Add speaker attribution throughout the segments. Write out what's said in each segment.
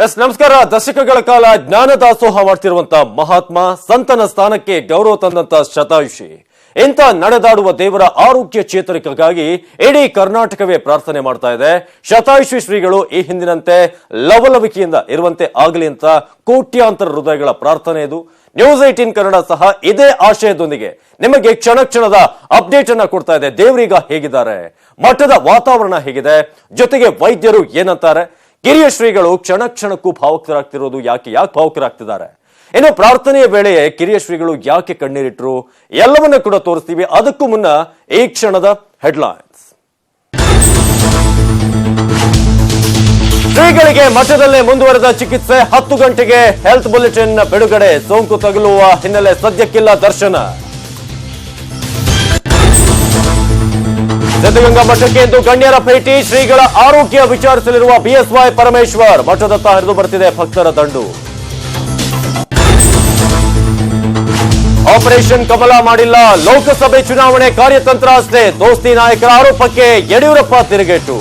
Speaker 1: ನಮಸ್ಕಾರ. ದಶಕಗಳ ಕಾಲ ಜ್ಞಾನ ದಾಸೋಹ ಮಾಡ್ತಿರುವಂತ ಮಹಾತ್ಮ, ಸಂತನ ಸ್ಥಾನಕ್ಕೆ ಗೌರವ ತಂದಂತ ಶತಾಯುಷಿ, ಇಂಥ ನಡೆದಾಡುವ ದೇವರ ಆರೋಗ್ಯ ಚೇತರಿಕೆಗಾಗಿ ಇಡೀ ಕರ್ನಾಟಕವೇ ಪ್ರಾರ್ಥನೆ ಮಾಡ್ತಾ ಇದೆ. ಶತಾಯುಷಿ ಶ್ರೀಗಳು ಈ ಹಿಂದಿನಂತೆ ಲವಲವಿಕೆಯಿಂದ ಇರುವಂತೆ ಆಗಲಿ ಅಂತ ಕೋಟ್ಯಾಂತರ ಹೃದಯಗಳ ಪ್ರಾರ್ಥನೆ ಇದು. ನ್ಯೂಸ್ 18 ಕನ್ನಡ ಸಹ ಇದೇ ಆಶಯದೊಂದಿಗೆ ನಿಮಗೆ ಕ್ಷಣ ಕ್ಷಣದ ಅಪ್ಡೇಟ್ ಅನ್ನ ಕೊಡ್ತಾ ಇದೆ. ದೇವರೀಗ ಹೇಗಿದ್ದಾರೆ, ಮಠದ ವಾತಾವರಣ ಹೇಗಿದೆ, ಜೊತೆಗೆ ವೈದ್ಯರು ಏನಂತಾರೆ, ಕಿರಿಯ ಶ್ರೀಗಳು ಕ್ಷಣ ಕ್ಷಣಕ್ಕೂ ಭಾವುಕರಾಗ್ತಿರೋದು ಯಾಕೆ ಭಾವುಕರಾಗ್ತಿದ್ದಾರೆ, ಇನ್ನು ಪ್ರಾರ್ಥನೆಯ ವೇಳೆಯೇ ಕಿರಿಯ ಶ್ರೀಗಳು ಯಾಕೆ ಕಣ್ಣೀರಿಟ್ರು, ಎಲ್ಲವನ್ನ ಕೂಡ ತೋರಿಸ್ತೀವಿ. ಅದಕ್ಕೂ ಮುನ್ನ ಈ ಕ್ಷಣದ ಹೆಡ್ಲೈನ್ಸ್. ಶ್ರೀಗಳಿಗೆ ಮಠದಲ್ಲೇ ಮುಂದುವರೆದ ಚಿಕಿತ್ಸೆ, 10 ಗಂಟೆಗೆ ಹೆಲ್ತ್ ಬುಲೆಟಿನ್ ಬಿಡುಗಡೆ. ಸೋಂಕು ತಗುಲುವ ಹಿನ್ನೆಲೆ ಸದ್ಯಕ್ಕಿಲ್ಲ ದರ್ಶನ. ಸಿದ್ಧಗಂಗಾ ಮಠಕ್ಕೆ ಇಂದು ಗಣ್ಯರ ಭೇಟಿ, ಶ್ರೀಗಳ ಆರೋಗ್ಯ ವಿಚಾರಿಸಲಿರುವ ಬಿಎಸ್ವೈ ಪರಮೇಶ್ವರ್. ಮಠದತ್ತ ಹರಿದು ಬರ್ತಿದೆ ಭಕ್ತರ ದಂಡು. ಆಪರೇಷನ್ ಕಮಲ ಮಾಡಿಲ್ಲ, ಲೋಕಸಭೆ ಚುನಾವಣೆ ಕಾರ್ಯತಂತ್ರ ಅಷ್ಟೇ. ದೋಸ್ತಿ ನಾಯಕರ ಆರೋಪಕ್ಕೆ ಯಡಿಯೂರಪ್ಪ ತಿರುಗೇಟು.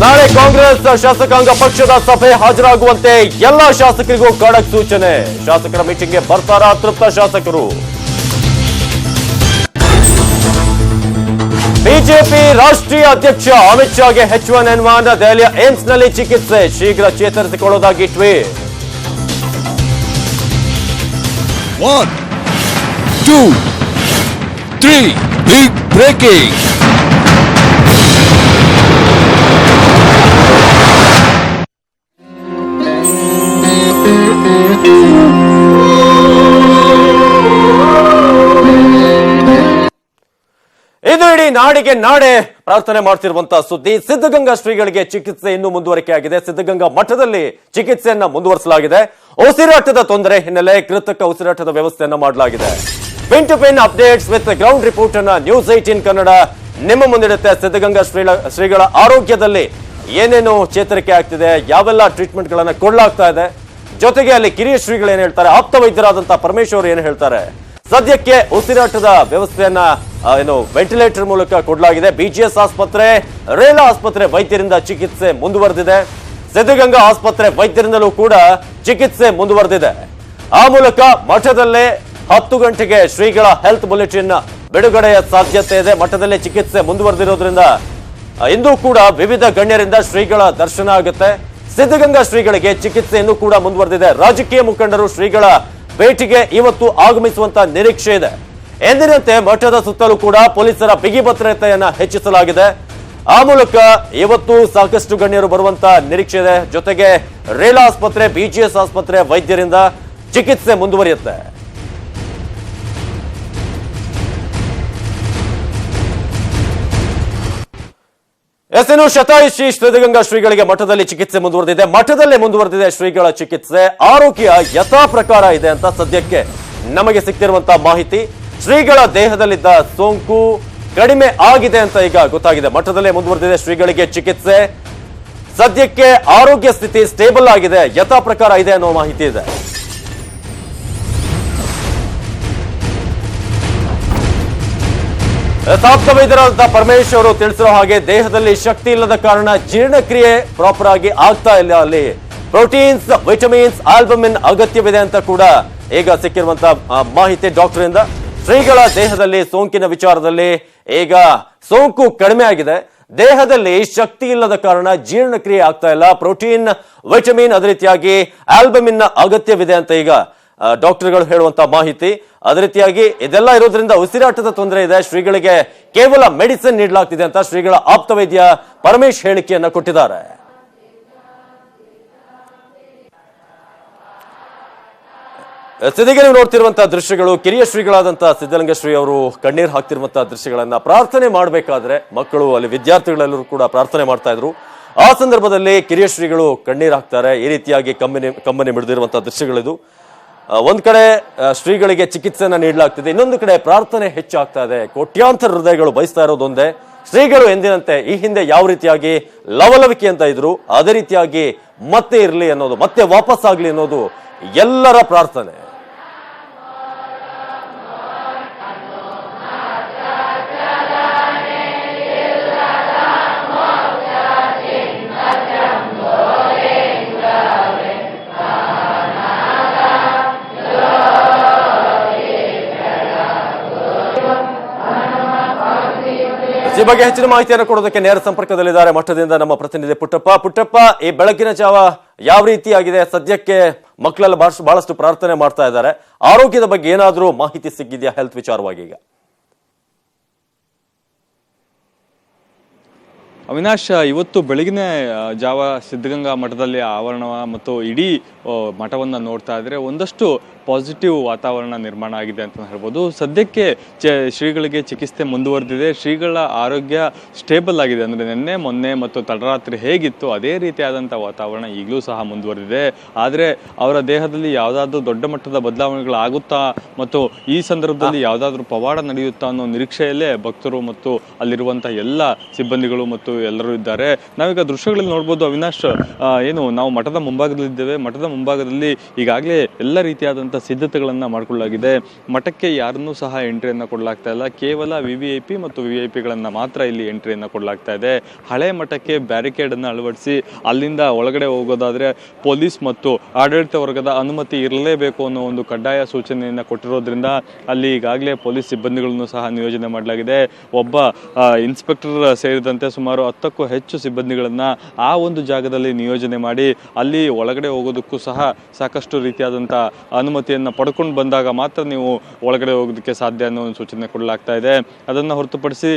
Speaker 1: ನಾಳೆ ಕಾಂಗ್ರೆಸ್ ಶಾಸಕಾಂಗ ಪಕ್ಷದ ಸಭೆ ಹಾಜರಾಗುವಂತೆ ಎಲ್ಲಾ ಶಾಸಕರಿಗೂ ಖಡಕ್ ಸೂಚನೆ. ಶಾಸಕರ ಮೀಟಿಂಗ್ಗೆ ಬರ್ತಾರ ಅತೃಪ್ತ ಶಾಸಕರು. ಬಿಜೆಪಿ ರಾಷ್ಟ್ರೀಯ ಅಧ್ಯಕ್ಷ ಅಮಿತ್ ಶಾಗೆ H1N1 ದೆಹಲಿಯ ಏಮ್ಸ್ನಲ್ಲಿ ಚಿಕಿತ್ಸೆ, ಶೀಘ್ರ ಚೇತರಿಸಿಕೊಳ್ಳುವುದಾಗಿ ಟ್ವೀಟ್.
Speaker 2: 1, 2, 3 big breaking.
Speaker 1: ಇದು ಇಡೀ ನಾಡಿಗೆ ನಾಡೆ ಪ್ರಾರ್ಥನೆ ಮಾಡ್ತಿರುವಂತಹ ಸುದ್ದಿ. ಸಿದ್ಧಗಂಗಾ ಶ್ರೀಗಳಿಗೆ ಚಿಕಿತ್ಸೆ ಇನ್ನೂ ಮುಂದುವರಿಕೆ ಆಗಿದೆ. ಸಿದ್ಧಗಂಗಾ ಮಠದಲ್ಲಿ ಚಿಕಿತ್ಸೆಯನ್ನ ಮುಂದುವರಿಸಲಾಗಿದೆ. ಉಸಿರಾಟದ ತೊಂದರೆ ಹಿನ್ನೆಲೆ ಕೃತಕ ಉಸಿರಾಟದ ವ್ಯವಸ್ಥೆಯನ್ನ ಮಾಡಲಾಗಿದೆ. Pin to pin updates with ground report ಅನ್ನ ನ್ಯೂಸ್ 18 ಕನ್ನಡ ನಿಮ್ಮ ಮುಂದಿಡುತ್ತೆ. ಸಿದ್ಧಗಂಗಾ ಶ್ರೀಗಳ ಆರೋಗ್ಯದಲ್ಲಿ ಏನೇನು ಚೇತರಿಕೆ ಆಗ್ತಿದೆ, ಯಾವೆಲ್ಲ ಟ್ರೀಟ್ಮೆಂಟ್ ಗಳನ್ನ ಕೊಡಲಾಗ್ತಾ ಇದೆ, ಜೊತೆಗೆ ಅಲ್ಲಿ ಕಿರಿಯ ಶ್ರೀಗಳು ಏನ್ ಹೇಳ್ತಾರೆ, ಆಪ್ತ ವೈದ್ಯರಾದಂತಹ ಪರಮೇಶ್ವರ್ ಏನ್ ಹೇಳ್ತಾರೆ. ಸದ್ಯಕ್ಕೆ ಉಸಿರಾಟದ ವ್ಯವಸ್ಥೆಯನ್ನ ವೆಂಟಿಲೇಟರ್ ಮೂಲಕ ಕೊಡಲಾಗಿದೆ. ಬಿಜಿಎಸ್ ಆಸ್ಪತ್ರೆ, ರೇಲಾ ಆಸ್ಪತ್ರೆ ವೈದ್ಯರಿಂದ ಚಿಕಿತ್ಸೆ ಮುಂದುವರೆದಿದೆ. ಸಿದ್ಧಗಂಗಾ ಆಸ್ಪತ್ರೆ ವೈದ್ಯರಿಂದಲೂ ಕೂಡ ಚಿಕಿತ್ಸೆ ಮುಂದುವರೆದಿದೆ. ಆ ಮೂಲಕ ಮಠದಲ್ಲೇ 10 ಗಂಟೆಗೆ ಶ್ರೀಗಳ ಹೆಲ್ತ್ ಬುಲೆಟಿನ್ ಬಿಡುಗಡೆಯ ಸಾಧ್ಯತೆ ಇದೆ. ಮಠದಲ್ಲೇ ಚಿಕಿತ್ಸೆ ಮುಂದುವರೆದಿರೋದ್ರಿಂದ ಇಂದು ಕೂಡ ವಿವಿಧ ಗಣ್ಯರಿಂದ ಶ್ರೀಗಳ ದರ್ಶನ ಆಗುತ್ತೆ. ಸಿದ್ಧಗಂಗಾ ಶ್ರೀಗಳಿಗೆ ಚಿಕಿತ್ಸೆ ಇನ್ನೂ ಕೂಡ ಮುಂದುವರೆದಿದೆ. ರಾಜಕೀಯ ಮುಖಂಡರು ಶ್ರೀಗಳ ಭೇಟಿಗೆ ಇವತ್ತು ಆಗಮಿಸುವಂತ ನಿರೀಕ್ಷೆ ಇದೆ. ಎಂದಿನಂತೆ ಮಠದ ಸುತ್ತಲೂ ಕೂಡ ಪೊಲೀಸರ ಬಿಗಿ ಭದ್ರತೆಯನ್ನ ಹೆಚ್ಚಿಸಲಾಗಿದೆ. ಆ ಮೂಲಕ ಇವತ್ತು ಸಾಕಷ್ಟು ಗಣ್ಯರು ಬರುವಂತ ನಿರೀಕ್ಷೆ ಇದೆ. ಜೊತೆಗೆ ರೇಲಾ ಆಸ್ಪತ್ರೆ, ಬಿಜಿಎಸ್ ಆಸ್ಪತ್ರೆ ವೈದ್ಯರಿಂದ ಚಿಕಿತ್ಸೆ ಮುಂದುವರಿಯುತ್ತೆ. ಇನ್ನು ಶತಾಯುಷಿ ಸಿದ್ಧಗಂಗಾ ಶ್ರೀಗಳಿಗೆ ಮಠದಲ್ಲಿ ಚಿಕಿತ್ಸೆ ಮುಂದುವರೆದಿದೆ. ಮಠದಲ್ಲೇ ಮುಂದುವರೆದಿದೆ ಶ್ರೀಗಳ ಚಿಕಿತ್ಸೆ. ಆರೋಗ್ಯ ಯಥಾ ಪ್ರಕಾರ ಇದೆ ಅಂತ ಸದ್ಯಕ್ಕೆ ನಮಗೆ ಸಿಕ್ತಿರುವಂತಹ ಮಾಹಿತಿ. ಶ್ರೀಗಳ ದೇಹದಲ್ಲಿದ್ದ ಸೋಂಕು ಕಡಿಮೆ ಆಗಿದೆ ಅಂತ ಈಗ ಗೊತ್ತಾಗಿದೆ. ಮಠದಲ್ಲೇ ಮುಂದುವರೆದಿದೆ ಶ್ರೀಗಳಿಗೆ ಚಿಕಿತ್ಸೆ. ಸದ್ಯಕ್ಕೆ ಆರೋಗ್ಯ ಸ್ಥಿತಿ ಸ್ಟೇಬಲ್ ಆಗಿದೆ, ಯಥಾ ಪ್ರಕಾರ ಇದೆ ಅನ್ನೋ ಮಾಹಿತಿ ಇದೆ. ಆಪ್ತ ವೈದ್ಯರಾದ ಪರಮೇಶ್ವರ್ ಅವರು ತಿಳಿಸಿರೋ ಹಾಗೆ ದೇಹದಲ್ಲಿ ಶಕ್ತಿ ಇಲ್ಲದ ಕಾರಣ ಜೀರ್ಣಕ್ರಿಯೆ ಪ್ರಾಪರ್ ಆಗಿ ಆಗ್ತಾ ಇಲ್ಲ. ಅಲ್ಲಿ ಪ್ರೋಟೀನ್ಸ್, ವಿಟಮಿನ್ಸ್, ಆಲ್ಬಮಿನ್ ಅಗತ್ಯವಿದೆ ಅಂತ ಕೂಡ ಈಗ ಸಿಕ್ಕಿರುವಂತಹ ಮಾಹಿತಿ ಡಾಕ್ಟರ್ ಇಂದ. ಶ್ರೀಗಳ ದೇಹದಲ್ಲಿ ಸೋಂಕಿನ ವಿಚಾರದಲ್ಲಿ ಈಗ ಸೋಂಕು ಕಡಿಮೆ ಆಗಿದೆ. ದೇಹದಲ್ಲಿ ಶಕ್ತಿ ಇಲ್ಲದ ಕಾರಣ ಜೀರ್ಣಕ್ರಿಯೆ ಆಗ್ತಾ ಇಲ್ಲ. ಪ್ರೋಟೀನ್, ವಿಟಮಿನ್, ಅದೇ ರೀತಿಯಾಗಿ ಆಲ್ಬಮಿನ್ ಅಗತ್ಯವಿದೆ ಅಂತ ಈಗ ಡಾಕ್ಟರ್ಗಳು ಹೇಳುವಂತಹ ಮಾಹಿತಿ. ಅದೇ ರೀತಿಯಾಗಿ ಇದೆಲ್ಲ ಇರೋದ್ರಿಂದ ಉಸಿರಾಟದ ತೊಂದರೆ ಇದೆ. ಶ್ರೀಗಳಿಗೆ ಕೇವಲ ಮೆಡಿಸಿನ್ ನೀಡಲಾಗ್ತಿದೆ ಅಂತ ಶ್ರೀಗಳ ಆಪ್ತ ವೈದ್ಯ ಪರಮೇಶ್ ಹೇಳಿಕೆಯನ್ನ ಕೊಟ್ಟಿದ್ದಾರೆ. ಸದ್ಯಕ್ಕೆ ನೀವು ನೋಡ್ತಿರುವಂತಹ ದೃಶ್ಯಗಳು ಕಿರಿಯ ಶ್ರೀಗಳಾದಂತಹ ಸಿದ್ಧಲಿಂಗ ಶ್ರೀ ಅವರು ಕಣ್ಣೀರು ಹಾಕ್ತಿರುವಂತಹ ದೃಶ್ಯಗಳನ್ನ. ಪ್ರಾರ್ಥನೆ ಮಾಡಬೇಕಾದ್ರೆ ಮಕ್ಕಳು, ಅಲ್ಲಿ ವಿದ್ಯಾರ್ಥಿಗಳೆಲ್ಲರೂ ಕೂಡ ಪ್ರಾರ್ಥನೆ ಮಾಡ್ತಾ ಇದ್ರು. ಆ ಸಂದರ್ಭದಲ್ಲಿ ಕಿರಿಯ ಶ್ರೀಗಳು ಕಣ್ಣೀರು ಹಾಕ್ತಾರೆ. ಈ ರೀತಿಯಾಗಿ ಕಂಬನಿ ಮಿಡಿದಿರುವಂತಹ ದೃಶ್ಯಗಳಿದು. ಒಂದ್ ಕಡೆ ಶ್ರೀಗಳಿಗೆ ಚಿಕಿತ್ಸೆಯನ್ನ ನೀಡಲಾಗ್ತಿದೆ, ಇನ್ನೊಂದು ಕಡೆ ಪ್ರಾರ್ಥನೆ ಹೆಚ್ಚಾಗ್ತಾ ಇದೆ. ಕೋಟ್ಯಾಂತರ ಹೃದಯಗಳು ಬಯಸ್ತಾ ಇರೋದೊಂದೇ, ಶ್ರೀಗಳು ಎಂದಿನಂತೆ ಈ ಹಿಂದೆ ಯಾವ ರೀತಿಯಾಗಿ ಲವಲವಿಕೆ ಅಂತ ಇದ್ರು ಅದೇ ರೀತಿಯಾಗಿ ಮತ್ತೆ ಇರಲಿ ಅನ್ನೋದು, ಮತ್ತೆ ವಾಪಸ್ ಆಗ್ಲಿ ಅನ್ನೋದು ಎಲ್ಲರ ಪ್ರಾರ್ಥನೆ. ಬಗ್ಗೆ ಹೆಚ್ಚಿನ ಮಾಹಿತಿಯನ್ನು ಕೊಡೋದಕ್ಕೆ ನೇರ ಸಂಪರ್ಕದಲ್ಲಿದ್ದಾರೆ ಮಠದಿಂದ ನಮ್ಮ ಪ್ರತಿನಿಧಿ ಪುಟ್ಟಪ್ಪ, ಈ ಬೆಳಗಿನ ಜಾವ ಯಾವ ರೀತಿಯಾಗಿದೆ? ಸದ್ಯಕ್ಕೆ ಮಕ್ಕಳೆಲ್ಲ ಬಹಳಷ್ಟು ಪ್ರಾರ್ಥನೆ ಮಾಡ್ತಾ ಇದ್ದಾರೆ. ಆರೋಗ್ಯದ ಬಗ್ಗೆ ಏನಾದರೂ ಮಾಹಿತಿ ಸಿಕ್ಕಿದೆಯಾ ಹೆಲ್ತ್ ವಿಚಾರವಾಗಿ? ಈಗ
Speaker 3: ಅವಿನಾಶ್, ಇವತ್ತು ಬೆಳಗಿನ ಜಾವ ಸಿದ್ಧಗಂಗಾ ಮಠದಲ್ಲಿ ಆವರಣ ಮತ್ತು ಇಡೀ ಮಠವನ್ನು ನೋಡ್ತಾ ಇದ್ರೆ ಒಂದಷ್ಟು ಪಾಸಿಟಿವ್ ವಾತಾವರಣ ನಿರ್ಮಾಣ ಆಗಿದೆ ಅಂತ ಹೇಳ್ಬೋದು. ಸದ್ಯಕ್ಕೆ ಶ್ರೀಗಳಿಗೆ ಚಿಕಿತ್ಸೆ ಮುಂದುವರೆದಿದೆ. ಶ್ರೀಗಳ ಆರೋಗ್ಯ ಸ್ಟೇಬಲ್ ಆಗಿದೆ. ಅಂದರೆ ನಿನ್ನೆ ಮೊನ್ನೆ ಮತ್ತು ತಡರಾತ್ರಿ ಹೇಗಿತ್ತು ಅದೇ ರೀತಿಯಾದಂಥ ವಾತಾವರಣ ಈಗಲೂ ಸಹ ಮುಂದುವರೆದಿದೆ. ಆದರೆ ಅವರ ದೇಹದಲ್ಲಿ ಯಾವುದಾದ್ರೂ ದೊಡ್ಡ ಮಟ್ಟದ ಬದಲಾವಣೆಗಳಾಗುತ್ತಾ ಮತ್ತು ಈ ಸಂದರ್ಭದಲ್ಲಿ ಯಾವುದಾದ್ರೂ ಪವಾಡ ನಡೆಯುತ್ತಾ ಅನ್ನೋ ನಿರೀಕ್ಷೆಯಲ್ಲೇ ಭಕ್ತರು ಮತ್ತು ಅಲ್ಲಿರುವಂಥ ಎಲ್ಲ ಸಿಬ್ಬಂದಿಗಳು ಮತ್ತು ಎಲ್ಲರೂ ಇದ್ದಾರೆ. ನಾವೀಗ ದೃಶ್ಯಗಳಲ್ಲಿ ನೋಡ್ಬೋದು ಅವಿನಾಶ್, ಏನು ನಾವು ಮಠದ ಮುಂಭಾಗದಲ್ಲಿದ್ದೇವೆ. ಮಠದ ಮುಂಭಾಗದಲ್ಲಿ ಈಗಾಗಲೇ ಎಲ್ಲ ರೀತಿಯಾದಂಥ ಸಿದ್ಧತೆಗಳನ್ನು ಮಾಡಿಕೊಳ್ಳಲಾಗಿದೆ. ಮಠಕ್ಕೆ ಯಾರನ್ನೂ ಸಹ ಎಂಟ್ರಿಯನ್ನು ಕೊಡಲಾಗ್ತಾ ಇಲ್ಲ. ಕೇವಲ VVIP ಮತ್ತು VIPಗಳನ್ನು ಮಾತ್ರ ಇಲ್ಲಿ ಎಂಟ್ರಿಯನ್ನು ಕೊಡಲಾಗ್ತಾ ಇದೆ. ಹಳೆ ಮಠಕ್ಕೆ ಬ್ಯಾರಿಕೇಡನ್ನು ಅಳವಡಿಸಿ ಅಲ್ಲಿಂದ ಒಳಗಡೆ ಹೋಗೋದಾದರೆ ಪೊಲೀಸ್ ಮತ್ತು ಆಡಳಿತ ವರ್ಗದ ಅನುಮತಿ ಇರಲೇಬೇಕು ಅನ್ನೋ ಒಂದು ಕಡ್ಡಾಯ ಸೂಚನೆಯನ್ನು ಕೊಟ್ಟಿರೋದ್ರಿಂದ ಅಲ್ಲಿ ಈಗಾಗಲೇ ಪೊಲೀಸ್ ಸಿಬ್ಬಂದಿಗಳನ್ನು ಸಹ ನಿಯೋಜನೆ ಮಾಡಲಾಗಿದೆ. ಒಬ್ಬ ಇನ್ಸ್ಪೆಕ್ಟರ್ ಸೇರಿದಂತೆ ಸುಮಾರು 10ಕ್ಕೂ ಹೆಚ್ಚು ಸಿಬ್ಬಂದಿಗಳನ್ನು ಆ ಒಂದು ಜಾಗದಲ್ಲಿ ನಿಯೋಜನೆ ಮಾಡಿ ಅಲ್ಲಿ ಒಳಗಡೆ ಹೋಗೋದಕ್ಕೂ ಸಹ ಸಾಕಷ್ಟು ರೀತಿಯಾದಂಥ ಅನುಮತಿಯನ್ನು ಪಡ್ಕೊಂಡು ಬಂದಾಗ ಮಾತ್ರ ನೀವು ಒಳಗಡೆ ಹೋಗೋದಕ್ಕೆ ಸಾಧ್ಯ ಅನ್ನೋ ಒಂದು ಸೂಚನೆ ಕೊಡಲಾಗ್ತಾ ಇದೆ. ಅದನ್ನು ಹೊರತುಪಡಿಸಿ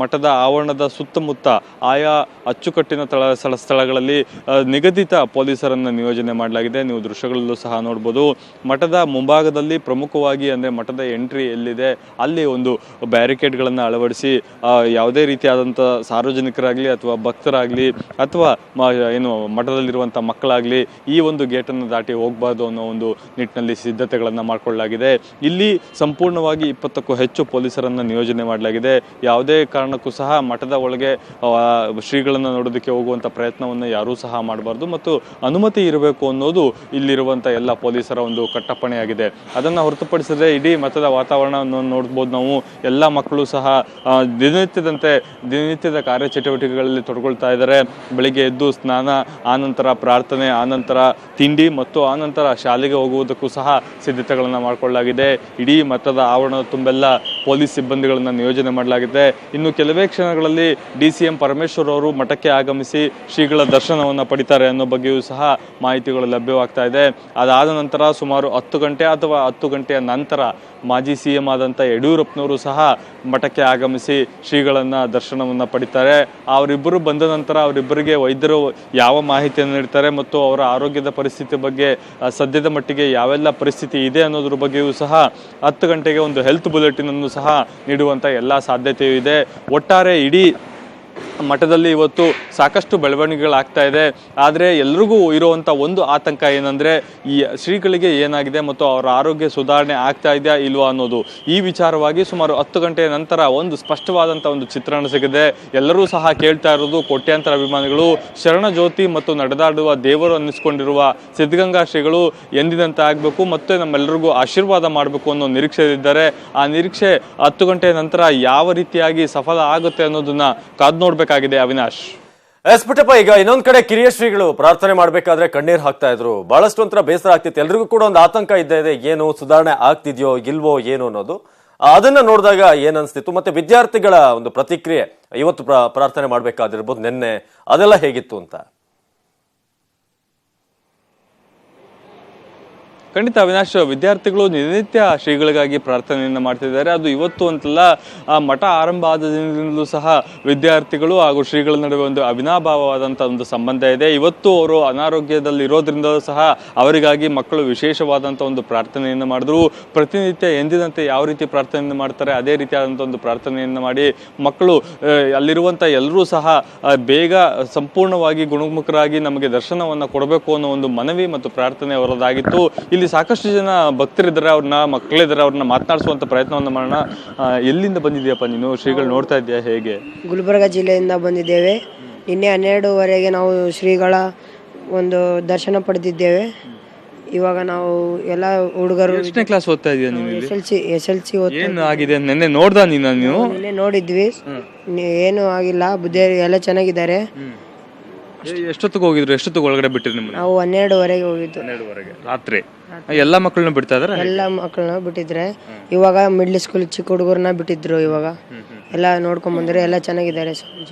Speaker 3: ಮಠದ ಆವರಣದ ಸುತ್ತಮುತ್ತ ಆಯಾ ಅಚ್ಚುಕಟ್ಟಿನ ಸ್ಥಳಗಳಲ್ಲಿ ನಿಗದಿತ ಪೊಲೀಸರನ್ನು ನಿಯೋಜನೆ ಮಾಡಲಾಗಿದೆ. ನೀವು ದೃಶ್ಯಗಳಲ್ಲೂ ಸಹ ನೋಡ್ಬೋದು. ಮಠದ ಮುಂಭಾಗದಲ್ಲಿ ಪ್ರಮುಖವಾಗಿ ಅಂದರೆ ಮಠದ ಎಂಟ್ರಿ ಎಲ್ಲಿದೆ ಅಲ್ಲಿ ಒಂದು ಬ್ಯಾರಿಕೇಡ್ಗಳನ್ನು ಅಳವಡಿಸಿ ಯಾವುದೇ ರೀತಿಯಾದಂಥ ಸಾರ್ವಜನಿಕರಾಗಲಿ ಅಥವಾ ಭಕ್ತರಾಗಲಿ ಅಥವಾ ಏನು ಮಠದಲ್ಲಿರುವಂಥ ಮಕ್ಕಳಾಗಲಿ ಈ ಒಂದು ಗೇಟನ್ನು ದಾಟಿ ಹೋಗಬಾರ್ದು ಅನ್ನೋ ಒಂದು ನಿಟ್ಟಿನಲ್ಲಿ ಸಿದ್ಧತೆಗಳನ್ನು ಮಾಡಿಕೊಳ್ಳಲಾಗಿದೆ. ಇಲ್ಲಿ ಸಂಪೂರ್ಣವಾಗಿ 20ಕ್ಕೂ ಹೆಚ್ಚು ಪೊಲೀಸರನ್ನು ನಿಯೋಜನೆ ಮಾಡಲಾಗಿದೆ. ಯಾವುದೇ ಕಾರಣಕ್ಕೂ ಸಹ ಮಠದ ಒಳಗೆ ಶ್ರೀಗಳನ್ನು ನೋಡೋದಕ್ಕೆ ಹೋಗುವಂಥ ಪ್ರಯತ್ನವನ್ನು ಯಾರೂ ಸಹ ಮಾಡಬಾರ್ದು ಮತ್ತು ಅನುಮತಿ ಇರಬೇಕು ಅನ್ನೋದು ಇಲ್ಲಿರುವಂಥ ಎಲ್ಲ ಪೊಲೀಸರ ಒಂದು ಕಟ್ಟಪ್ಪಣೆಯಾಗಿದೆ. ಅದನ್ನು ಹೊರತುಪಡಿಸಿದ್ರೆ ಇಡೀ ಮಠದ ವಾತಾವರಣವನ್ನು ನೋಡ್ಬೋದು ನಾವು. ಎಲ್ಲ ಮಕ್ಕಳು ಸಹ ದಿನನಿತ್ಯದ ಕಾರ್ಯಚಟುವಟಿಕೆಗಳಲ್ಲಿ ತೊಡ್ಕೊಳ್ತಾ ಇದ್ದಾರೆ. ಬೆಳಿಗ್ಗೆ ಎದ್ದು ಸ್ನಾನ, ಆನಂತರ ಪ್ರಾರ್ಥನೆ, ಆನಂತರ ತಿಂಡಿ ಮತ್ತು ಆನಂತರ ಶಾಲೆಗೆ ಹೋಗುವುದಕ್ಕೂ ಸಹ ಸಿದ್ಧತೆಗಳನ್ನು ಮಾಡಿಕೊಳ್ಳಲಾಗಿದೆ. ಇಡೀ ಮಠದ ಆವರಣದ ತುಂಬೆಲ್ಲ ಪೊಲೀಸ್ ಸಿಬ್ಬಂದಿಗಳನ್ನು ನಿಯೋಜನೆ ಮಾಡಲಾಗಿದೆ. ಇನ್ನು ಕೆಲವೇ ಕ್ಷಣಗಳಲ್ಲಿ DCM ಪರಮೇಶ್ವರ್ ಅವರು ಮಠಕ್ಕೆ ಆಗಮಿಸಿ ಶ್ರೀಗಳ ದರ್ಶನವನ್ನು ಪಡಿತಾರೆ ಅನ್ನೋ ಬಗ್ಗೆಯೂ ಸಹ ಮಾಹಿತಿಗಳು ಲಭ್ಯವಾಗ್ತಾ ಇದೆ. ಅದಾದ ನಂತರ ಸುಮಾರು 10 ಗಂಟೆ ಅಥವಾ 10 ಗಂಟೆಯ ನಂತರ ಮಾಜಿ CM ಆದಂಥ ಯಡಿಯೂರಪ್ಪನವರು ಸಹ ಮಠಕ್ಕೆ ಆಗಮಿಸಿ ಶ್ರೀಗಳನ್ನು ದರ್ಶನವನ್ನು ಪಡಿತಾರೆ. ಅವರಿಬ್ಬರು ಬಂದ ನಂತರ ಅವರಿಬ್ಬರಿಗೆ ವೈದ್ಯರು ಯಾವ ಮಾಹಿತಿಯನ್ನು ನೀಡ್ತಾರೆ ಮತ್ತು ಅವರ ಆರೋಗ್ಯದ ಪರಿಸ್ಥಿತಿ ಬಗ್ಗೆ ಸದ್ಯದ ಮಟ್ಟಿಗೆ ಯಾವೆಲ್ಲ ಪರಿಸ್ಥಿತಿ ಇದೆ ಅನ್ನೋದ್ರ ಬಗ್ಗೆಯೂ ಸಹ 10 ಗಂಟೆಗೆ ಒಂದು ಹೆಲ್ತ್ ಬುಲೆಟಿನ್ ಅನ್ನು ಸಹ ನೀಡುವಂಥ ಎಲ್ಲ ಸಾಧ್ಯತೆಯೂ ಇದೆ. ಒಟ್ಟಾರೆ ಇಡೀ ಮಠದಲ್ಲಿ ಇವತ್ತು ಸಾಕಷ್ಟು ಬೆಳವಣಿಗೆಗಳಾಗ್ತಾ ಇದೆ. ಆದರೆ ಎಲ್ರಿಗೂ ಇರುವಂಥ ಒಂದು ಆತಂಕ ಏನಂದರೆ ಈ ಶ್ರೀಗಳಿಗೆ ಏನಾಗಿದೆ ಮತ್ತು ಅವರ ಆರೋಗ್ಯ ಸುಧಾರಣೆ ಆಗ್ತಾ ಇದೆಯಾ ಇಲ್ವಾ ಅನ್ನೋದು. ಈ ವಿಚಾರವಾಗಿ ಸುಮಾರು 10 ಗಂಟೆಯ ನಂತರ ಒಂದು ಸ್ಪಷ್ಟವಾದಂಥ ಒಂದು ಚಿತ್ರಣ ಸಿಗಿದೆ. ಎಲ್ಲರೂ ಸಹ ಕೇಳ್ತಾ ಇರೋದು, ಕೋಟ್ಯಾಂತರ ಅಭಿಮಾನಿಗಳು ಶರಣ ಜ್ಯೋತಿ ಮತ್ತು ನಡೆದಾಡುವ ದೇವರು ಅನ್ನಿಸ್ಕೊಂಡಿರುವ ಸಿದ್ಧಗಂಗಾ ಶ್ರೀಗಳು ಎಂದಿನಂತೆ ಆಗಬೇಕು ಮತ್ತು ನಮ್ಮೆಲ್ಲರಿಗೂ ಆಶೀರ್ವಾದ ಮಾಡಬೇಕು ಅನ್ನೋ ನಿರೀಕ್ಷೆಯಲ್ಲಿದ್ದಾರೆ. ಆ ನಿರೀಕ್ಷೆ 10 ಗಂಟೆಯ ನಂತರ ಯಾವ ರೀತಿಯಾಗಿ ಸಫಲ ಆಗುತ್ತೆ ಅನ್ನೋದನ್ನ ಕಾದು ನೋಡ್ಬೇಕಾಗಿದೆ ಅವಿನಾಶ್.
Speaker 1: ಪುಟ್ಟಪ್ಪ, ಈಗ ಇನ್ನೊಂದ್ ಕಡೆ ಕಿರಿಯ ಶ್ರೀಗಳು ಪ್ರಾರ್ಥನೆ ಮಾಡ್ಬೇಕಾದ್ರೆ ಕಣ್ಣೀರ್ ಹಾಕ್ತಾ ಇದ್ರು. ಬಹಳಷ್ಟು ಒಂಥರ ಬೇಸರ ಆಗ್ತಿತ್ತು. ಎಲ್ರಿಗೂ ಕೂಡ ಒಂದು ಆತಂಕ ಇದೆ, ಏನು ಸುಧಾರಣೆ ಆಗ್ತಿದ್ಯೋ ಇಲ್ವೋ ಏನು ಅನ್ನೋದು. ಅದನ್ನ ನೋಡಿದಾಗ ಏನ್ ಅನ್ಸ್ತಿತ್ತು? ಮತ್ತೆ ವಿದ್ಯಾರ್ಥಿಗಳ ಒಂದು ಪ್ರತಿಕ್ರಿಯೆ ಇವತ್ತು ಪ್ರಾರ್ಥನೆ ಮಾಡ್ಬೇಕಾದಿರ್ಬೋದು, ನಿನ್ನೆ ಅದೆಲ್ಲ ಹೇಗಿತ್ತು ಅಂತ?
Speaker 3: ಖಂಡಿತ ಅವಿನಾಶ್, ವಿದ್ಯಾರ್ಥಿಗಳು ದಿನನಿತ್ಯ ಶ್ರೀಗಳಿಗಾಗಿ ಪ್ರಾರ್ಥನೆಯನ್ನು ಮಾಡ್ತಿದ್ದಾರೆ. ಅದು ಇವತ್ತು ಅಂತಲ್ಲ, ಮಠ ಆರಂಭ ಆದ ದಿನದಿಂದಲೂ ಸಹ ವಿದ್ಯಾರ್ಥಿಗಳು ಹಾಗೂ ಶ್ರೀಗಳ ನಡುವೆ ಒಂದು ಅವಿನಾಭಾವವಾದಂಥ ಒಂದು ಸಂಬಂಧ ಇದೆ. ಇವತ್ತು ಅವರು ಅನಾರೋಗ್ಯದಲ್ಲಿ ಇರೋದ್ರಿಂದಲೂ ಸಹ ಅವರಿಗಾಗಿ ಮಕ್ಕಳು ವಿಶೇಷವಾದಂಥ ಒಂದು ಪ್ರಾರ್ಥನೆಯನ್ನು ಮಾಡಿದ್ರು. ಪ್ರತಿನಿತ್ಯ ಎಂದಿನಂತೆ ಯಾವ ರೀತಿ ಪ್ರಾರ್ಥನೆಯನ್ನು ಮಾಡ್ತಾರೆ ಅದೇ ರೀತಿಯಾದಂಥ ಒಂದು ಪ್ರಾರ್ಥನೆಯನ್ನು ಮಾಡಿ ಮಕ್ಕಳು ಅಲ್ಲಿರುವಂಥ ಎಲ್ಲರೂ ಸಹ ಬೇಗ ಸಂಪೂರ್ಣವಾಗಿ ಗುಣಮುಖರಾಗಿ ನಮಗೆ ದರ್ಶನವನ್ನು ಕೊಡಬೇಕು ಅನ್ನೋ ಒಂದು ಮನವಿ ಮತ್ತು ಪ್ರಾರ್ಥನೆ ಅವರದಾಗಿತ್ತು. ಇಲ್ಲಿ ಸಾಕಷ್ಟು ಜನ ಭಕ್ತರಿದ್ದಾರೆ, ಅವ್ರನ್ನ ಮಕ್ಕಳಿದ್ದಾರೆ, ಅವ್ರನ್ನ ಮಾತನಾಡಿಸುವಂತ ಪ್ರಯತ್ನವನ್ನು ಮಾಡೋಣ. ಎಲ್ಲಿಂದ ಬಂದಿದ್ಯಪ್ಪ ನೀನು? ಶ್ರೀಗಳು ನೋಡ್ತಾ ಇದೆಯಾ ಹೇಗೆ?
Speaker 4: ಗುಲ್ಬರ್ಗ ಜಿಲ್ಲೆಯಿಂದ ಬಂದಿದ್ದೇವೆ. ನಿನ್ನೆ 12ವರೆಗೆ ನಾವು ಶ್ರೀಗಳ ಒಂದು ದರ್ಶನ ಪಡೆದಿದ್ದೇವೆ. ಇವಾಗ ನಾವು ಎಲ್ಲ ಹುಡುಗರು
Speaker 3: ಎಷ್ಟನೇ ಕ್ಲಾಸ್ ಓದ್ತಾ ಇದೀಯ ನೀನು?
Speaker 4: SLC
Speaker 3: ಏನು ಆಗಿದೆ ನಿನ್ನೆ ನೋಡ್ದಾ ನೀನು?
Speaker 4: ನಿನ್ನೆ ನೋಡಿದ್ವಿ, ಏನು ಆಗಿಲ್ಲ, ಬುದ್ಧಿ ಎಲ್ಲ ಚೆನ್ನಾಗಿದ್ದಾರೆ.
Speaker 3: ಎಷ್ಟೊತ್ತಿಗೆ ಹೋಗಿದ್ರು? ಎಷ್ಟೊತ್ತಿಗೆ ಒಳಗಡೆ ಬಿಟ್ಟಿರಿ ನಿಮ್ಮನ್ನ?
Speaker 4: ನಾವು 12ವರೆಗೆ ಹೋಗಿದ್ದು.
Speaker 3: 12ವರೆಗೆ ರಾತ್ರಿ ಎಲ್ಲ ಮಕ್ಕಳನ್ನ ಬಿಡ್ತಾ ಇದಾರೆ?
Speaker 4: ಎಲ್ಲ ಮಕ್ಕಳನ್ನ ಬಿಟ್ಟಿದ್ರೆ. ಇವಾಗ ಮಿಡ್ಲ್ ಸ್ಕೂಲ್ ಚಿಕ್ಕ ಹುಡುಗರನ್ನ ಬಿಟ್ಟಿದ್ರು. ಇವಾಗ ಎಲ್ಲ ನೋಡ್ಕೊಂಡ್ ಬಂದ್ರೆ ಎಲ್ಲ ಚೆನ್ನಾಗಿದ್ದಾರೆ.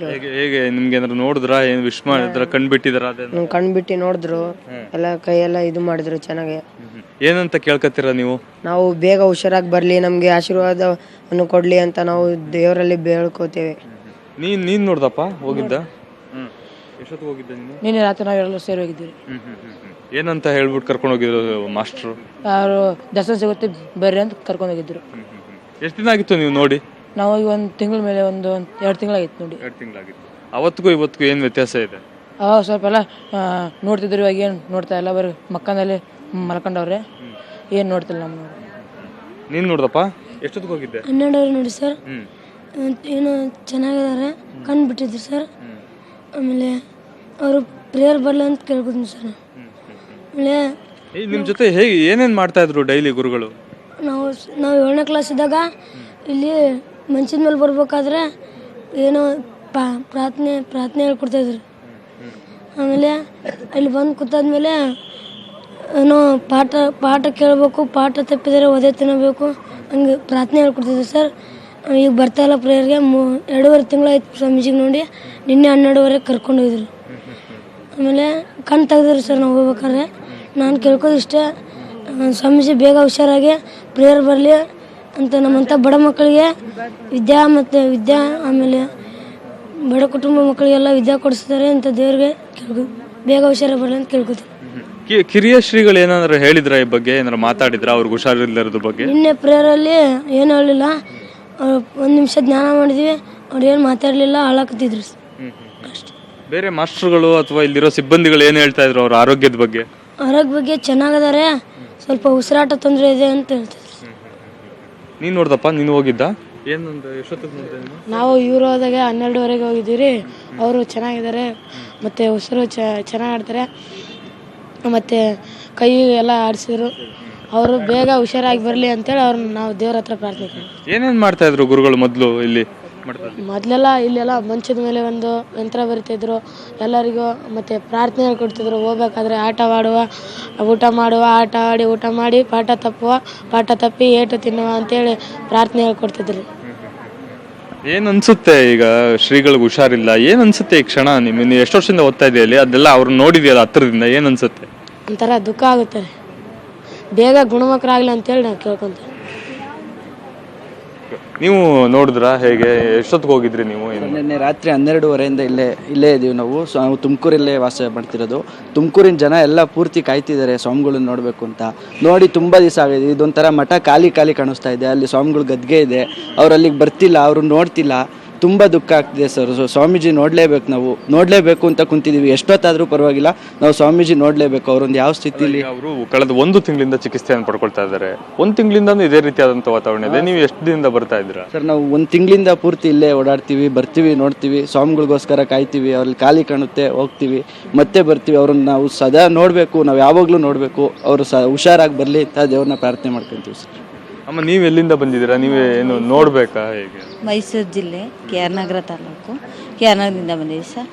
Speaker 3: ಹೇಗೆ ನಿಮ್ಗೆ ಏನಾದ್ರು ನೋಡಿದ್ರ, ಏನ್ ವಿಶ್ ಮಾಡಿದ್ರ, ಕಣ್ ಬಿಟ್ಟಿದಾರ?
Speaker 4: ಕಣ್ ಬಿಟ್ಟು ನೋಡಿದ್ರು, ಎಲ್ಲ ಕೈಯೆಲ್ಲ ಇದು ಮಾಡಿದ್ರು ಚೆನ್ನಾಗಿ.
Speaker 3: ಏನಂತ ಕೇಳ್ಕತ್ತೀರ ನೀವು?
Speaker 4: ನಾವು ಬೇಗ ಹುಷಾರಾಗಿ ಬರ್ಲಿ, ನಮ್ಗೆ ಆಶೀರ್ವಾದವನ್ನು ಕೊಡ್ಲಿ ಅಂತ ನಾವು ದೇವರಲ್ಲಿ ಬೇಳ್ಕೋತೇವೆ.
Speaker 3: ನೀನ್ ನೋಡ್ದಪ್ಪ ಹೋಗಿದ್ದ? ಎಷ್ಟೊತ್ತಿಗೆ ಹೋಗಿದ್ದ ನೀನು?
Speaker 5: ನಿನ್ನೆ ರಾತ್ರಿ ನಾವೆಲ್ಲ ಸೇರಿ ಹೋಗಿದ್ದೀವಿ.
Speaker 3: ಏನಂತ ಹೇಳ್ಬಿಟ್ಟು ಕರ್ಕೊಂಡು ಹೋಗಿದ್ರು ಮಾಸ್ಟ್ರು?
Speaker 5: ಅವರು ದರ್ಶನ ಸಿಗುತ್ತೆ ಬರ್ರಿ ಅಂತ ಕರ್ಕೊಂಡು ಹೋಗಿದ್ರು.
Speaker 3: ಎಷ್ಟು ದಿನ ಆಗಿತ್ತು ನೀವು ನೋಡಿ?
Speaker 5: ನಾವು ಈಗ 1 ತಿಂಗಳ ಮೇಲೆ 2 ತಿಂಗಳಾಗಿತ್ತು ನೋಡಿ.
Speaker 3: 2 ತಿಂಗಳಾಗಿತ್ತು. ಅವತ್ತಿಗೂ ಇವತ್ತಿಗೂ ಏನು ವ್ಯತ್ಯಾಸ ಇದೆ?
Speaker 5: ಅವಾಗ ಸ್ವಲ್ಪ ಎಲ್ಲ ನೋಡ್ತಿದ್ರು, ಇವಾಗ ಏನು ನೋಡ್ತಾ ಇಲ್ಲ, ಬರೀ ಮಕ್ಕಂದಲ್ಲಿ ಮಲ್ಕೊಂಡವ್ರೆ, ಏನು ನೋಡ್ತಿಲ್ಲ ನಮ್ಮ.
Speaker 3: ನೀನು ನೋಡ್ದಪ್ಪ? ಎಷ್ಟೊತ್ತಿಗೆ ಹೋಗಿದ್ದೆ?
Speaker 6: 12 ನೋಡಿ ಸರ್. ಏನು ಚೆನ್ನಾಗಿದ್ದಾರೆ, ಕಣ್ಣು ಬಿಟ್ಟಿದ್ರು ಸರ್. ಆಮೇಲೆ ಅವರು ಪ್ರೇಯರ್ ಬರಲ್ಲ ಅಂತ ಕೇಳ್ಕೊತೀನಿ ಸರ್. ಆಮೇಲೆ
Speaker 3: ನಿಮ್ಮ ಜೊತೆ ಹೇಗೆ ಏನೇನು ಮಾಡ್ತಾ ಇದ್ರು ಡೈಲಿ ಗುರುಗಳು?
Speaker 6: ನಾವು 7ನೇ ಕ್ಲಾಸ್ ಇದ್ದಾಗ ಇಲ್ಲಿ ಮಂಚದ ಮೇಲೆ ಬರ್ಬೇಕಾದ್ರೆ ಏನೋ ಪ್ರಾರ್ಥನೆ ಹೇಳ್ಕೊಡ್ತಾಯಿದ್ರು. ಆಮೇಲೆ ಅಲ್ಲಿ ಬಂದು ಕೂತಾದ್ಮೇಲೆ ಏನೋ ಪಾಠ ಕೇಳಬೇಕು, ಪಾಠ ತಪ್ಪಿದರೆ ಒದೆ ತಿನ್ನಬೇಕು, ಹಂಗೆ ಪ್ರಾರ್ಥನೆ ಹೇಳ್ಕೊಡ್ತಿದ್ರು ಸರ್. ಈಗ ಬರ್ತಾಯಿಲ್ಲ ಪ್ರೇಯರ್ಗೆ. 2.5 ತಿಂಗಳಾಯ್ತು ಸ್ವಾಮೀಜಿಗೆ ನೋಡಿ. ನಿನ್ನೆ 12ವರೆಗೆ ಕರ್ಕೊಂಡು ಹೋಗಿದ್ರು. ಆಮೇಲೆ ಕಣ್ಣು ತೆಗೆದ್ರು ಸರ್ ನಾವು ಹೋಗ್ಬೇಕಾದ್ರೆ. ನಾನು ಕೇಳ್ಕೋದು ಇಷ್ಟೇ, ಸ್ವಾಮೀಜಿ ಬೇಗ ಹುಷಾರಾಗಿ ಪ್ರೇಯರ್ ಬರಲಿ ಅಂತ, ನಮ್ಮಂಥ ಬಡ ಮಕ್ಕಳಿಗೆ ವಿದ್ಯಾ ಆಮೇಲೆ ಬಡ ಕುಟುಂಬ ಮಕ್ಕಳಿಗೆಲ್ಲ ವಿದ್ಯಾ ಕೊಡಿಸ್ತಾರೆ ಅಂತ ದೇವ್ರಿಗೆ ಬೇಗ ಹುಷಾರಾಗಿ ಬರಲಿ ಅಂತ ಕೇಳ್ಕೊತೀನಿ.
Speaker 3: ಕಿರಿಯ ಶ್ರೀಗಳು ಏನಾದ್ರು ಹೇಳಿದ್ರ ಈ ಬಗ್ಗೆ? ಏನಾದ್ರು ಮಾತಾಡಿದ್ರ ಅವ್ರಿಗೆ ಹುಷಾರಿಲ್ಲದ ಬಗ್ಗೆ?
Speaker 6: ನಿನ್ನೆ ಪ್ರೇಯರಲ್ಲಿ ಏನು ಹೇಳಿಲ್ಲ. 1 ನಿಮಿಷ ಜ್ಞಾನ ಮಾಡಿದ್ವಿ, ಅವ್ರು ಏನು ಮಾತಾಡಲಿಲ್ಲ, ಹಾಳಾಕತ್ತಿದ್ರು ಅಷ್ಟೇ.
Speaker 3: ಬೇರೆ ಮಾಸ್ಟರ್ಗಳು ಅಥವಾ ಇಲ್ಲಿರೋ ಸಿಬ್ಬಂದಿಗಳು ಏನು ಹೇಳ್ತಾ ಇದ್ರು ಅವ್ರ ಆರೋಗ್ಯದ ಬಗ್ಗೆ?
Speaker 6: ಆರೋಗ್ಯ ಬಗ್ಗೆ ಚೆನ್ನಾಗಿದ್ದಾರೆ, ಸ್ವಲ್ಪ ಉಸಿರಾಟ ತೊಂದರೆ ಇದೆ ಅಂತ ಹೇಳ್ತಿದ್ರು.
Speaker 3: ನೀನು ನೋಡ್ದಪ್ಪ? ನೀನು ಹೋಗಿದ್ದ? ಏನಂತ ಎಷ್ಟೊತ್ತಿಗೆ ನೋಡಿದೆ ನೀನು?
Speaker 5: ನಾವು ಇವ್ರು ಹೋದಾಗ 12ವರೆಗೆ ಹೋಗಿದ್ದೀವಿ. ಅವರು ಚೆನ್ನಾಗಿದ್ದಾರೆ, ಮತ್ತು ಉಸಿರು ಚೆನ್ನಾಗಿ ಆಡ್ತಾರೆ, ಮತ್ತು ಕೈ ಎಲ್ಲ ಆಡಿಸಿದ್ರು. ಅವರು ಬೇಗ ಹುಷಾರಾಗಿ ಬರಲಿ ಅಂತೇಳಿ ಅವ್ರನ್ನ ನಾವು ದೇವ್ರ ಹತ್ರ ಪ್ರಾರ್ಥನೆ.
Speaker 3: ಏನೇನು ಮಾಡ್ತಾ ಇದ್ರು ಗುರುಗಳು ಮೊದಲು ಇಲ್ಲಿ?
Speaker 5: ಮೊದಲೆಲ್ಲ ಇಲ್ಲೆಲ್ಲ ಮಂಚದ ಮೇಲೆ ಒಂದು ಯಂತ್ರ ಬರಿತಿದ್ರು ಎಲ್ಲರಿಗೂ, ಮತ್ತು ಪ್ರಾರ್ಥನೆ ಹೇಳ್ಕೊಡ್ತಿದ್ರು. ಹೋಗ್ಬೇಕಾದ್ರೆ ಊಟ ಮಾಡುವ, ಆಟ ಆಡಿ, ಊಟ ಮಾಡಿ, ಪಾಠ ತಪ್ಪಿ ಏಟು ತಿನ್ನುವ ಅಂತೇಳಿ ಪ್ರಾರ್ಥನೆ ಹೇಳ್ಕೊಡ್ತಿದ್ರು.
Speaker 3: ಏನ್ ಅನ್ಸುತ್ತೆ ಈಗ ಶ್ರೀಗಳಿಗೆ ಹುಷಾರಿಲ್ಲ? ಏನ್ ಅನ್ಸುತ್ತೆ ಈ ಕ್ಷಣ? ನೀವು ಎಷ್ಟು ವರ್ಷದಿಂದ ಓದ್ತಾ ಇದೆಯಲ್ಲಿ ಅದೆಲ್ಲ ಅವ್ರು ನೋಡಿದ್ಯಲ್ಲ ಹತ್ರದಿಂದ, ಏನ್ ಅನ್ಸುತ್ತೆ?
Speaker 5: ಒಂಥರ ದುಃಖ ಆಗುತ್ತೆ. ಬೇಗ ಗುಣಮುಖರಾಗಲಿ ಅಂತೇಳಿ ನಾವು ಕೇಳ್ಕೊಂತೀವಿ.
Speaker 3: ನೀವು ನೋಡಿದ್ರ ಹೇಗೆ? ಎಷ್ಟೊತ್ತಿಗೆ ಹೋಗಿದ್ರಿ ನೀವು?
Speaker 7: ನಿನ್ನೆ ರಾತ್ರಿ 12ವರೆಯಿಂದ ಇಲ್ಲೇ ಇದೀವಿ ನಾವು. ನಾವು ತುಮಕೂರಲ್ಲೇ ವಾಸ ಮಾಡ್ತಿರೋದು. ತುಮಕೂರಿನ ಜನ ಎಲ್ಲ ಪೂರ್ತಿ ಕಾಯ್ತಿದ್ದಾರೆ ಸ್ವಾಮಿಗಳನ್ನ ನೋಡಬೇಕು ಅಂತ. ನೋಡಿ ತುಂಬ ದಿವಸ ಆಗಿದೆ. ಇದೊಂಥರ ಮಠ ಖಾಲಿ ಕಾಣಿಸ್ತಾ ಇದೆ. ಅಲ್ಲಿ ಸ್ವಾಮಿಗಳು ಗದ್ಗೆ ಇದೆ, ಅವ್ರು ಅಲ್ಲಿಗೆ ಬರ್ತಿಲ್ಲ, ಅವರು ನೋಡ್ತಿಲ್ಲ. ತುಂಬ ದುಃಖ ಆಗ್ತಿದೆ ಸರ್. ಸ್ವಾಮೀಜಿ ನೋಡಲೇಬೇಕು ಅಂತ ಕುಂತಿದ್ದೀವಿ. ಎಷ್ಟೊತ್ತಾದರೂ ಪರವಾಗಿಲ್ಲ, ನಾವು ಸ್ವಾಮೀಜಿ ನೋಡಲೇಬೇಕು. ಅವರೊಂದು ಯಾವ ಸ್ಥಿತಿಲಿ? ಅವರು
Speaker 3: ಕಳೆದ 1 ತಿಂಗಳಿಂದ ಚಿಕಿತ್ಸೆಯನ್ನು ಪಡ್ಕೊಳ್ತಾ ಇದ್ದಾರೆ. 1 ತಿಂಗಳಿಂದ ಇದೇ ರೀತಿಯಾದಂಥ ವಾತಾವರಣ ಇದೆ. ನೀವು ಎಷ್ಟು ದಿನದಿಂದ ಬರ್ತಾ ಇದ್ದೀರಾ
Speaker 7: ಸರ್? ನಾವು 1 ತಿಂಗಳಿಂದ ಪೂರ್ತಿ ಇಲ್ಲೇ ಓಡಾಡ್ತೀವಿ, ಬರ್ತೀವಿ, ನೋಡ್ತೀವಿ, ಸ್ವಾಮಿಗಳಿಗೋಸ್ಕರ ಕಾಯ್ತೀವಿ. ಅವ್ರಲ್ಲಿ ಖಾಲಿ ಕಾಣುತ್ತೆ, ಹೋಗ್ತೀವಿ, ಮತ್ತೆ ಬರ್ತೀವಿ. ಅವ್ರನ್ನ ನಾವು ಸದಾ ನೋಡಬೇಕು, ನಾವು ಯಾವಾಗಲೂ ನೋಡಬೇಕು. ಅವರು ಹುಷಾರಾಗಿ ಬರಲಿ ಅಂತ ದೇವ್ರನ್ನ ಪ್ರಾರ್ಥನೆ ಮಾಡ್ಕೊತೀವಿ ಸರ್.
Speaker 3: ಅಮ್ಮ, ನೀವು ಎಲ್ಲಿಂದ ಬಂದಿದ್ದೀರಾ? ನೀವು ಏನು ನೋಡ್ಬೇಕಾ ಹೇಗೆ?
Speaker 8: ಮೈಸೂರು ಜಿಲ್ಲೆ KR ನಗರ ತಾಲೂಕು, KR ನಗರದಿಂದ ಬಂದಿದ್ದೀವಿ ಸರ್.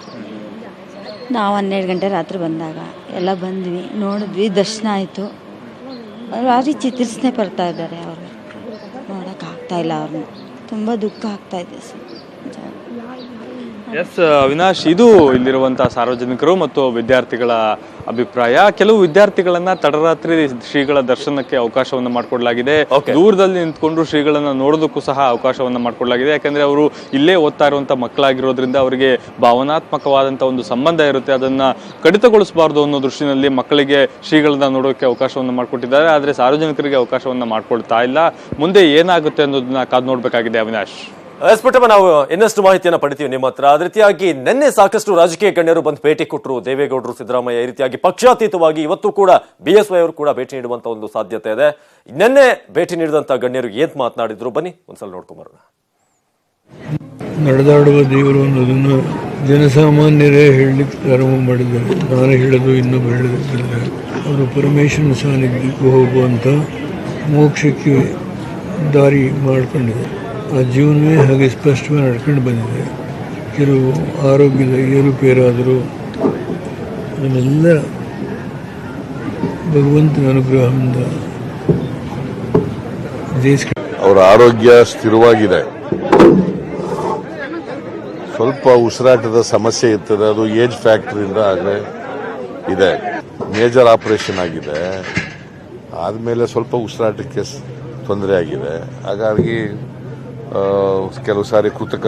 Speaker 8: ನಾವು 12 ಗಂಟೆ ರಾತ್ರಿ ಬಂದಾಗ ಎಲ್ಲ ಬಂದ್ವಿ, ನೋಡಿದ್ವಿ, ದರ್ಶನ ಆಯಿತು. ಭಾರಿ ಚಿತ್ರಿಸನೆ ಬರ್ತಾ ಇದ್ದಾರೆ, ಅವರು ನೋಡೋಕ್ಕಾಗ್ತಾಯಿಲ್ಲ. ಅವ್ರನ್ನ ತುಂಬ ದುಃಖ ಆಗ್ತಾಯಿದೆ ಸರ್.
Speaker 3: ಎಸ್ ಅವಿನಾಶ್, ಇದು ಇಲ್ಲಿರುವಂತಹ ಸಾರ್ವಜನಿಕರು ಮತ್ತು ವಿದ್ಯಾರ್ಥಿಗಳ ಅಭಿಪ್ರಾಯ. ಕೆಲವು ವಿದ್ಯಾರ್ಥಿಗಳನ್ನ ತಡರಾತ್ರಿ ಶ್ರೀಗಳ ದರ್ಶನಕ್ಕೆ ಅವಕಾಶವನ್ನ ಮಾಡಿಕೊಡಲಾಗಿದೆ. ದೂರದಲ್ಲಿ ನಿಂತ್ಕೊಂಡು ಶ್ರೀಗಳನ್ನ ನೋಡೋದಕ್ಕೂ ಸಹ ಅವಕಾಶವನ್ನ ಮಾಡಿಕೊಡಲಾಗಿದೆ. ಯಾಕಂದ್ರೆ ಅವರು ಇಲ್ಲೇ ಓದ್ತಾ ಇರುವಂತ ಮಕ್ಕಳಾಗಿರೋದ್ರಿಂದ ಅವರಿಗೆ ಭಾವನಾತ್ಮಕವಾದಂತಹ ಒಂದು ಸಂಬಂಧ ಇರುತ್ತೆ. ಅದನ್ನ ಕಡಿತಗೊಳಿಸಬಾರ್ದು ಅನ್ನೋ ದೃಷ್ಟಿನಲ್ಲಿ ಮಕ್ಕಳಿಗೆ ಶ್ರೀಗಳನ್ನ ನೋಡೋಕೆ ಅವಕಾಶವನ್ನ ಮಾಡಿಕೊಟ್ಟಿದ್ದಾರೆ. ಆದ್ರೆ ಸಾರ್ವಜನಿಕರಿಗೆ ಅವಕಾಶವನ್ನ ಮಾಡಿಕೊಡ್ತಾ ಇಲ್ಲ. ಮುಂದೆ ಏನಾಗುತ್ತೆ ಅನ್ನೋದನ್ನ ಕಾದು ನೋಡ್ಬೇಕಾಗಿದೆ. ಅವಿನಾಶ್,
Speaker 1: ಪುಟ್ಟಮ್ಮ, ನಾವು ಇನ್ನಷ್ಟು ಮಾಹಿತಿಯನ್ನು ಪಡಿತೀವಿ ನಿಮ್ಮ ಹತ್ರ. ಅದೇ ರೀತಿಯಾಗಿ ನಿನ್ನೆ ಸಾಕಷ್ಟು ರಾಜಕೀಯ ಗಣ್ಯರು ಬಂದು ಭೇಟಿ ಕೊಟ್ಟರು. ದೇವೇಗೌಡರು, ಸಿದ್ದರಾಮಯ್ಯ, ಈ ರೀತಿಯಾಗಿ ಪಕ್ಷಾತೀತವಾಗಿ ಇವತ್ತು ಕೂಡ BSY ಅವರು ಕೂಡ ಭೇಟಿ ನೀಡುವಂತ ಒಂದು ಸಾಧ್ಯತೆ ಇದೆ. ನಿನ್ನೆ ಭೇಟಿ ನೀಡಿದಂತ ಗಣ್ಯರು ಏನ್ ಮಾತನಾಡಿದ್ರು ಬನ್ನಿ ಒಂದ್ಸಲ ನೋಡ್ಕೊಂಬರೋಣ.
Speaker 9: ನಡೆದಾಡುವ ದೇವರು ಅನ್ನೋದನ್ನು ಜನಸಾಮಾನ್ಯರೇ ಹೇಳಲಿಕ್ಕೆ ಪ್ರಾರಂಭ ಮಾಡಿದ್ದಾರೆ. ನಾನು ಹೇಳೋದು ಇನ್ನೊಬ್ಬ ಹೇಳೋದಿಲ್ಲ. ಅವರು ಪರಮೇಶ್ವರನ ಸಾನ್ನಿಧ್ಯಕ್ಕೆ ಹೋಗುವಂಥ ಮೋಕ್ಷಕ್ಕೆ ದಾರಿ ಮಾಡಿಕೊಂಡಿದೆ. ಆ ಜೀವನವೇ ಹಾಗೆ ಸ್ಪಷ್ಟವಾಗಿ ನಡ್ಕೊಂಡು ಬಂದಿದೆ. ಕೆಲವು ಆರೋಗ್ಯದ ಏರುಪೇರಾದರೂ ಅದನ್ನೆಲ್ಲ ಭಗವಂತನ ಅನುಗ್ರಹದಿಂದ ದೇಶ
Speaker 10: ಅವರ ಆರೋಗ್ಯ ಸ್ಥಿರವಾಗಿದೆ. ಸ್ವಲ್ಪ ಉಸಿರಾಟದ ಸಮಸ್ಯೆ ಇರ್ತದೆ, ಅದು ಏಜ್ ಫ್ಯಾಕ್ಟರಿಂದ ಆಗಲೇ ಇದೆ. ಮೇಜರ್ ಆಪರೇಷನ್ ಆಗಿದೆ, ಆದಮೇಲೆ ಸ್ವಲ್ಪ ಉಸಿರಾಟಕ್ಕೆ ತೊಂದರೆ ಆಗಿದೆ. ಹಾಗಾಗಿ ಕೆಲವು ಸಾರಿ ಕೃತಕ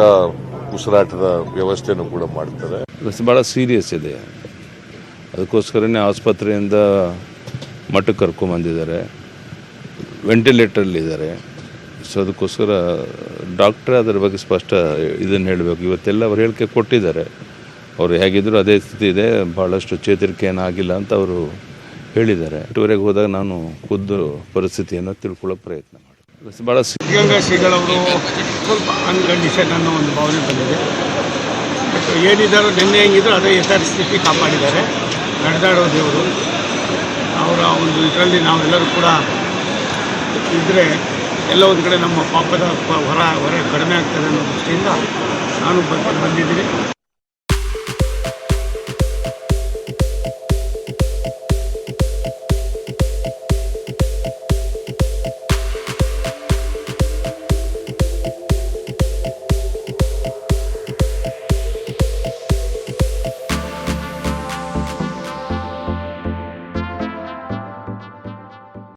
Speaker 10: ಉಸಿರಾಟದ ವ್ಯವಸ್ಥೆನೂ ಕೂಡ ಮಾಡ್ತಾರೆ.
Speaker 11: ಭಾಳ ಸೀರಿಯಸ್ ಇದೆ, ಅದಕ್ಕೋಸ್ಕರನೇ ಆಸ್ಪತ್ರೆಯಿಂದ ಮಠಕ್ಕೆ ಕರ್ಕೊಂಬಂದಿದ್ದಾರೆ, ವೆಂಟಿಲೇಟರ್ಲಿದ್ದಾರೆ. ಸೊ ಅದಕ್ಕೋಸ್ಕರ ಡಾಕ್ಟ್ರೇ ಅದರ ಬಗ್ಗೆ ಸ್ಪಷ್ಟ ಇದನ್ನು ಹೇಳಬೇಕು. ಇವತ್ತೆಲ್ಲ ಅವ್ರು ಹೇಳಿಕೆ ಕೊಟ್ಟಿದ್ದಾರೆ, ಅವರು ಹೇಗಿದ್ರು ಅದೇ ಸ್ಥಿತಿ ಇದೆ, ಭಾಳಷ್ಟು ಚೇತರಿಕೆ ಏನಾಗಿಲ್ಲ ಅಂತ ಅವರು ಹೇಳಿದ್ದಾರೆ. ಇದುವರೆಗೆ ಹೋದಾಗ ನಾನು ಖುದ್ದು ಪರಿಸ್ಥಿತಿಯನ್ನು ತಿಳ್ಕೊಳ್ಳೋ ಪ್ರಯತ್ನ ಮಾಡಿ. ಭಾಳ
Speaker 12: ಸಿದ್ಧಗಂಗಾ ಶ್ರೀಗಳವರು ಸ್ವಲ್ಪ ಅನ್ಕಂಡೀಷನ್ ಅನ್ನೋ ಒಂದು ಭಾವನೆ ಬಂದಿದೆ. ಬಟ್ ಏನಿದ್ದಾರೋ ನಿನ್ನೆ ಹೆಂಗಿದ್ರು ಅದೇ ಯಥಾಸ್ಥಿತಿ ಕಾಪಾಡಿದ್ದಾರೆ. ನಡೆದಾಡೋ ದೇವರು ಅವರ ಒಂದು ಇದರಲ್ಲಿ ನಾವೆಲ್ಲರೂ ಕೂಡ ಇದ್ದರೆ ಎಲ್ಲ ಒಂದು ಕಡೆ ನಮ್ಮ ಪಾಪದ ಹೊರ ಕಡಿಮೆ ಆಗ್ತದೆ ಅನ್ನೋ ದೃಷ್ಟಿಯಿಂದ ನಾನು ಬಂದಿದ್ದೀನಿ.